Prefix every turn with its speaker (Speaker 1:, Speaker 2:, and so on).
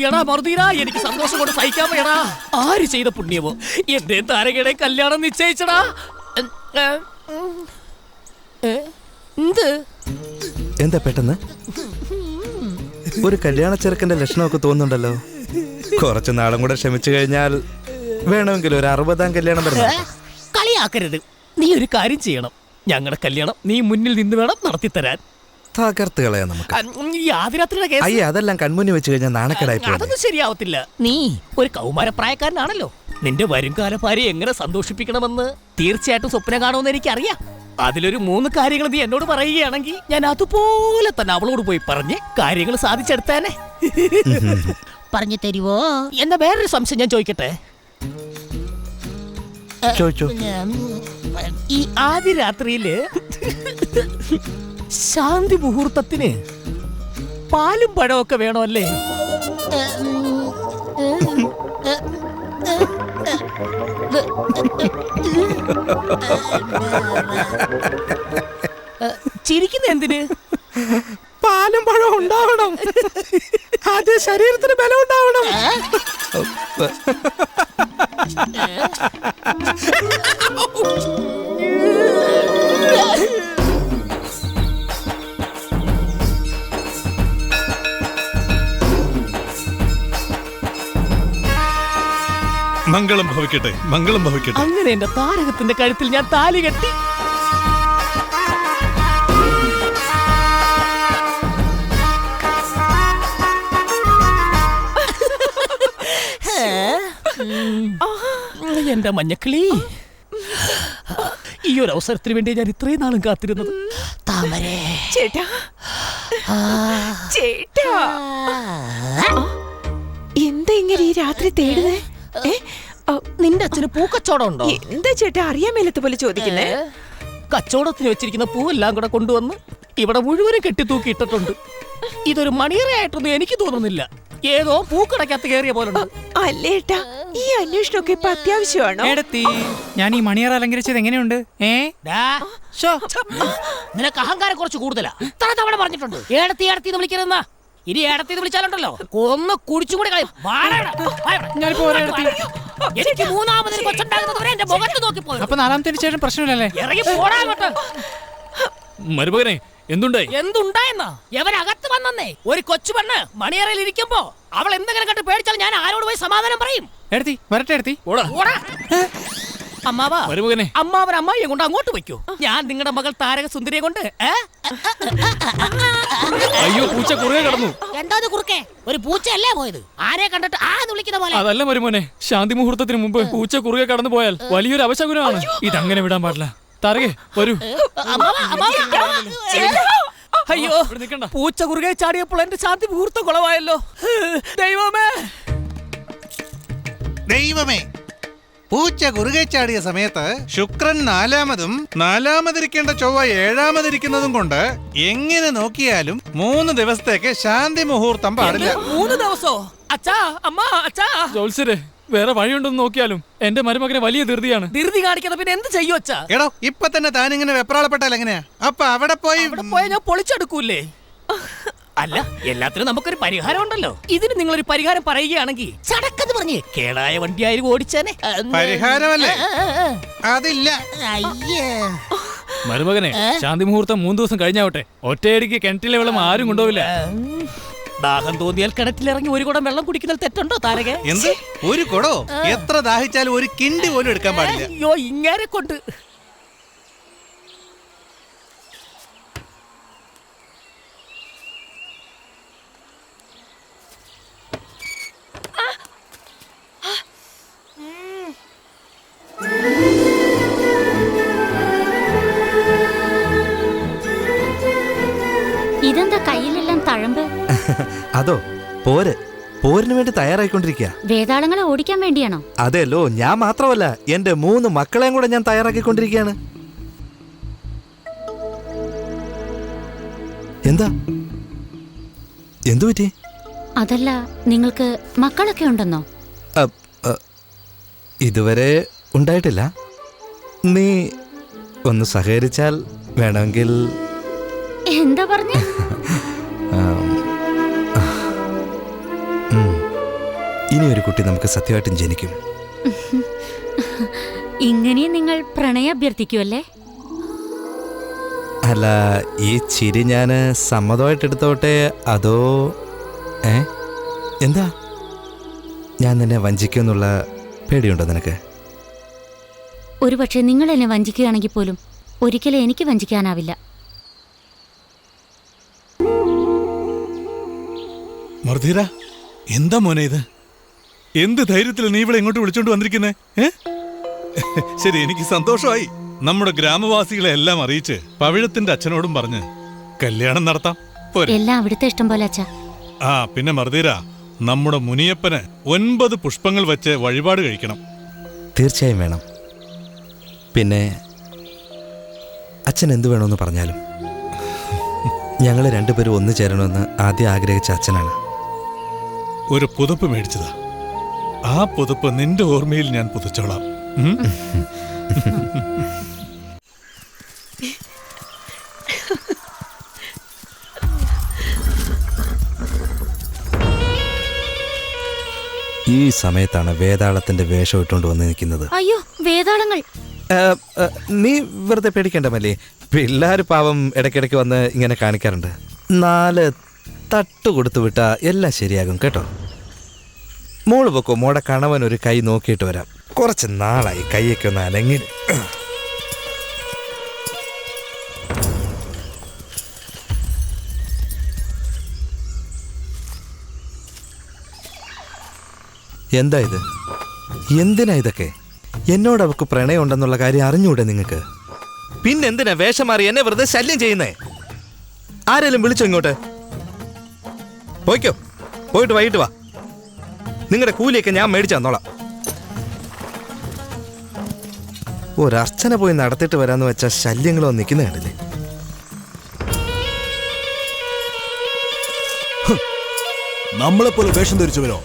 Speaker 1: എടാ മറുതീരാ, എനിക്ക് സന്തോഷം കൊണ്ട് സഹിക്കാൻ വയ്യടാ. ആര് ചെയ്ത പുണ്യമോ എന്റെ താരകയുടെ കല്യാണം നിശ്ചയിച്ചടാ.
Speaker 2: എന്താ പെട്ടെന്ന് ഒരു കല്യാണ ചെറുക്കന്റെ ലക്ഷണമൊക്കെ തോന്നുന്നുണ്ടല്ലോ. കുറച്ചു നാളും കൂടെ ക്ഷമിച്ചു കഴിഞ്ഞാൽ വേണമെങ്കിൽ ഒരു 60-ാം കല്യാണം വരണം.
Speaker 1: കളിയാക്കരുത്. നീ ഒരു കാര്യം ചെയ്യണം. ഞങ്ങളുടെ കല്യാണം നീ മുന്നിൽ നിന്ന് വേണം നടത്തിത്തരാൻ.
Speaker 2: തകർത്ത് കളയാ നമുക്ക്.
Speaker 1: അയ്യ,
Speaker 2: അതെല്ലാം കൺമുന്നിൽ വെച്ച് കഴിഞ്ഞാൽ നാണക്കേടായി പോകും.
Speaker 1: അതൊന്നും ശരിയാവത്തില്ല. നീ ഒരു കൗമാരപ്രായക്കാരനാണല്ലോ. നിന്റെ വരുംകാല ഭാര്യ എങ്ങനെ സന്തോഷിപ്പിക്കണമെന്ന് തീർച്ചയായിട്ടും സ്വപ്നം കാണുമെന്ന് എനിക്കറിയാം. അതിലൊരു 3 കാര്യങ്ങൾ നീ എന്നോട് പറയുകയാണെങ്കിൽ ഞാൻ അതുപോലെ തന്നെ അവളോട് പോയി പറഞ്ഞ് കാര്യങ്ങൾ സാധിച്ചെടുത്തേനെ. പറഞ്ഞു തരുവോ? എന്താ വേറൊരു സംശയം ഞാൻ ചോദിക്കട്ടെ? ഈ ആദ്യ രാത്രിയില് ശാന്തി മുഹൂർത്തത്തിന് പാലും പഴമൊക്കെ വേണമല്ലേ? ചിരിക്കുന്ന എന്തിന്?
Speaker 2: പാലും പഴം ഉണ്ടാവണം. അത് ശരീരത്തിന് ബലം ഉണ്ടാവണം.
Speaker 3: മംഗളം ഭവിക്കട്ടെ, മംഗളം ഭവിക്കട്ടെ.
Speaker 1: അങ്ങനെ എന്റെ താരകത്തിന്റെ കഴുത്തിൽ ഞാൻ താലി കെട്ടി. എന്റെ മഞ്ഞക്കിളി, ഈ ഒരു അവസരത്തിന് വേണ്ടി ഞാൻ ഇത്രയും നാളും കാത്തിരുന്നത്. താമരേ
Speaker 4: ചേട്ടാ, ചേട്ടാ, എന്താ ഇങ്ങനെ ഈ രാത്രി തേടുന്നേ?
Speaker 1: നിന്റെ അച്ഛന് പൂക്കച്ചവടം ഉണ്ടോ?
Speaker 4: എന്താ ചേട്ടാ അറിയാൻ മേലത്തെ പോലെ ചോദിക്കുന്നേ?
Speaker 1: കച്ചവടത്തിന് വെച്ചിരിക്കുന്ന പൂവെല്ലാം കൂടെ കൊണ്ടുവന്ന് ഇവിടെ മുഴുവനും കെട്ടിത്തൂക്കി ഇട്ടിട്ടുണ്ട്. ഇതൊരു മണിയറയായിട്ടൊന്നും എനിക്ക് തോന്നുന്നില്ല. ഏതോ പൂക്കടക്കകത്ത് കയറിയ പോലെ.
Speaker 4: അല്ലേട്ടാ, ഈ അന്വേഷണമൊക്കെ ഇപ്പൊ അത്യാവശ്യമാണോ?
Speaker 5: ഞാൻ ഈ മണിയറ അലങ്കരിച്ചത് എങ്ങനെയുണ്ട്?
Speaker 1: നിനക്ക് അഹങ്കാരം കുറച്ച് കൂടുതലാ. ഇത്ര തവണ പറഞ്ഞിട്ടുണ്ട് ഏടത്തി ഏടത്തി വിളിക്കരുതെന്നാ. ഇനി ഏടത്തി വിളിച്ചാലുണ്ടല്ലോ കൊന്ന് കുടിച്ചും കൂടി കളയും. എനിക്ക് 3-ാമതൊരു കൊച്ചുണ്ടാകുന്നതുവരെ എന്റെ മുഖത്ത് നോക്കിപ്പോയി.
Speaker 5: അപ്പൊ 4-ാമത്തെ ശേഷം പ്രശ്നമില്ലല്ലേ?
Speaker 1: ഇറങ്ങി പോടാ അങ്ങോട്ട്.
Speaker 3: മരുമകനെ, എന്തുണ്ടായി?
Speaker 1: എന്തുണ്ടായെന്നാ? എവനകത്ത് വന്നേ ഒരു കൊച്ചു പെണ്ണ് മണിയറയിൽ ഇരിക്കുമ്പോ അവൾ എന്തെങ്കിലും കണ്ട് പേടിച്ചാൽ ഞാൻ ആരോട് പോയി സമാധാനം പറയും?
Speaker 5: എടുത്തി വരട്ടെ, എടുത്തി
Speaker 1: അമ്മാവാ, അമ്മാവൻ അമ്മായിയെ കൊണ്ട് അങ്ങോട്ട് വയ്ക്കൂ. ഞാൻ നിങ്ങളുടെ മകൾ താരക സുന്ദരിയെ കൊണ്ട്.
Speaker 3: അയ്യോ, പൂച്ച കുറുകെ കടന്നു.
Speaker 1: എന്താ കുറുക്കെ? ഒരു പൂച്ചയല്ലേ പോയത്? ആരെ കണ്ടിട്ട് വിളിക്കുന്ന പോലെ?
Speaker 3: അതല്ല മരുമോനെ, ശാന്തി മുഹൂർത്തത്തിന് മുമ്പ് പൂച്ച കുറുകെ കടന്നു പോയാൽ വലിയൊരു അപശകുനമാണ്. ഇതങ്ങനെ വിടാൻ പാടില്ല. താരകെ വരൂ.
Speaker 1: അയ്യോ, പൂച്ച കുറുകെ ചാടിയപ്പോൾ എന്റെ ശാന്തി മുഹൂർത്തം കുളവായല്ലോ. ദൈവമേ,
Speaker 6: ദൈവമേ, പൂച്ച കുറുകെ ചാടിയ സമയത്ത് ശുക്രൻ 4-മതും 4-മതിരിക്കേണ്ട ചൊവ്വ 7-മതിരിക്കുന്നതും കൊണ്ട് എങ്ങനെ നോക്കിയാലും 3 ദിവസത്തേക്ക് ശാന്തി മുഹൂർത്തം പാടില്ല.
Speaker 1: 3 ദിവസോ? അച്ഛാ, അമ്മ, അച്ഛാ.
Speaker 3: ജോത്സ്യരെ, വേറെ വഴിയുണ്ടെന്ന് നോക്കിയാലും എന്റെ മരുമകനെ വലിയ ധൃതിയാണ്.
Speaker 1: ധൃതി കാണിക്കുന്ന പിന്നെ എന്ത് ചെയ്യും അച്ഛാ?
Speaker 6: എടോ, ഇപ്പൊ തന്നെ താനിങ്ങനെ വെപ്രാളപ്പെട്ടാൽ എങ്ങനെയാ? അപ്പൊ അവിടെ പോയി
Speaker 1: ഞാൻ പൊളിച്ചെടുക്കൂലേ? അല്ല, എല്ലാത്തിനും നമുക്കൊരു പരിഹാരം ഉണ്ടല്ലോ. ഇതിന് നിങ്ങളൊരു പരിഹാരം പറയുകയാണെങ്കിൽ ചടക്കെന്ന് പറഞ്ഞ് കേടായ വണ്ടിയായാലും ഓടിച്ചേനെ.
Speaker 6: പരിഹാരമല്ലേ? അതില്ല.
Speaker 3: മരുമകനെ, ശാന്തി മുഹൂർത്തം 3 ദിവസം കഴിഞ്ഞാവട്ടെ. ഒറ്റയടിക്ക് കിണറ്റിലെ വെള്ളം ആരും കൊണ്ടുപോവില്ല.
Speaker 1: ദാഹം തോന്നിയാൽ കിണറ്റിലിറങ്ങി ഒരു കുടം വെള്ളം കുടിക്കുന്നതിൽ തെറ്റുണ്ടോ താരകെ?
Speaker 6: എന്ത് ഒരു കുടോ? എത്ര ദാഹിച്ചാലും ഒരു കിണ്ടി പോലും എടുക്കാൻ പാടില്ല.
Speaker 1: അയ്യോ ഇങ്ങനെ കൊണ്ട്
Speaker 7: ഇതെന്താ കയ്യിലെല്ലാം തഴമ്പ്?
Speaker 2: അതോ പോരിന് വേണ്ടി തയ്യാറായിക്കൊണ്ടിരിക്കുക.
Speaker 7: വേതാളങ്ങളെ ഓടിക്കാൻ വേണ്ടിയാണോ?
Speaker 2: അതെല്ലോ, ഞാൻ മാത്രമല്ല, എന്റെ 3 മക്കളെയും കൂടെ ഞാൻ തയ്യാറാക്കിക്കൊണ്ടിരിക്കുകയാണ്. എന്താ എന്തു പറ്റി?
Speaker 7: അതല്ല, നിങ്ങൾക്ക് മക്കളൊക്കെ ഉണ്ടെന്നോ?
Speaker 2: ഇതുവരെ ഉണ്ടായിട്ടില്ല. നീ ഒന്ന് സഹകരിച്ചാൽ വേണമെങ്കിൽ.
Speaker 7: എന്താ പറഞ്ഞ?
Speaker 2: ഇനി ഒരു കുട്ടി നമുക്ക് സത്യമായിട്ടും ജനിക്കും.
Speaker 7: ഇങ്ങനെ നിങ്ങൾ പ്രണയം അഭ്യർത്ഥിക്കുമല്ലേ?
Speaker 2: അല്ല, ഈ ചിരി ഞാൻ സമ്മതമായിട്ട് എടുത്തോട്ടെ അതോ എന്താ? ഞാൻ നിന്നെ വഞ്ചിക്കുമെന്നുള്ള പേടിയുണ്ടോ നിനക്ക്?
Speaker 7: ഒരുപക്ഷെ നിങ്ങൾ എന്നെ വഞ്ചിക്കുകയാണെങ്കിൽ പോലും ഒരിക്കലും എനിക്ക് വഞ്ചിക്കാനാവില്ല.
Speaker 6: മർധീര, എന്താ മോനെ ഇത്? എന്ത് ധൈര്യത്തിൽ നീ ഇവിടെ ഇങ്ങോട്ട് വിളിച്ചോണ്ട് വന്നിരിക്കുന്നേ? ശരി, എനിക്ക് സന്തോഷമായി. നമ്മുടെ ഗ്രാമവാസികളെ എല്ലാം അറിയിച്ച് പവിഴത്തിന്റെ അച്ഛനോടും പറഞ്ഞ് കല്യാണം നടത്താം.
Speaker 7: എല്ലാം അവിടുത്തെ ഇഷ്ടം പോലെ അച്ഛാ.
Speaker 6: ആ പിന്നെ മർധീര, നമ്മുടെ മുനിയപ്പന് 9 പുഷ്പങ്ങൾ വെച്ച് വഴിപാട് കഴിക്കണം.
Speaker 2: തീർച്ചയായും വേണം. പിന്നെ അച്ഛൻ എന്തു വേണമെന്ന് പറഞ്ഞാലും ഞങ്ങൾ രണ്ടുപേരും ഒന്നു ചേരണമെന്ന് ആദ്യം ആഗ്രഹിച്ച അച്ഛനാണ്.
Speaker 6: ഒരു പുതപ്പ് മേടിച്ചതാ. ആ പുതപ്പ് നിന്റെ ഓർമ്മയിൽ ഞാൻ പുതച്ചോളാം.
Speaker 2: ഈ സമയത്താണ് വേതാളത്തിന്റെ വേഷം ഇട്ടുകൊണ്ട് വന്ന് നിൽക്കുന്നത്.
Speaker 7: അയ്യോ, വേതാളങ്ങൾ!
Speaker 2: നീ വെറുതെ പേടിക്കണ്ട മല്ലി. പിള്ളേർ പാവം ഇടയ്ക്കിടയ്ക്ക് വന്ന് ഇങ്ങനെ കാണിക്കാറുണ്ട്. 4 തട്ട് കൊടുത്തു വിട്ടാ എല്ലാം ശരിയാകും കേട്ടോ. മോള് പൊക്കോ, മോടെ കണവൻ ഒരു കൈ നോക്കിയിട്ട് വരാം. കുറച്ച് നാളായി കൈയൊക്കെ ഒന്ന് അലങ്ങി. എന്താ ഇത്? എന്തിനാ ഇതൊക്കെ? എന്നോട് അവർക്ക് പ്രണയം ഉണ്ടെന്നുള്ള കാര്യം അറിഞ്ഞൂടെ നിങ്ങൾക്ക്? പിന്നെന്തിനാ വേഷം മാറി എന്നെ വെറുതെ ശല്യം ചെയ്യുന്നേ? ആരെങ്കിലും വിളിച്ചോ ഇങ്ങോട്ട്? പോയിക്കോ, പോയിട്ട് വൈകിട്ട് വാ. നിങ്ങളുടെ കൂലിയൊക്കെ ഞാൻ മേടിച്ചു തന്നോളാം. ഒരർച്ചന പോയി നടത്തിയിട്ട് വരാന്ന് വെച്ചാൽ ശല്യങ്ങളോ നിൽക്കുന്ന കണ്ടില്ലേ?
Speaker 8: നമ്മളെപ്പോലെ വേഷം ധരിച്ചവരോ?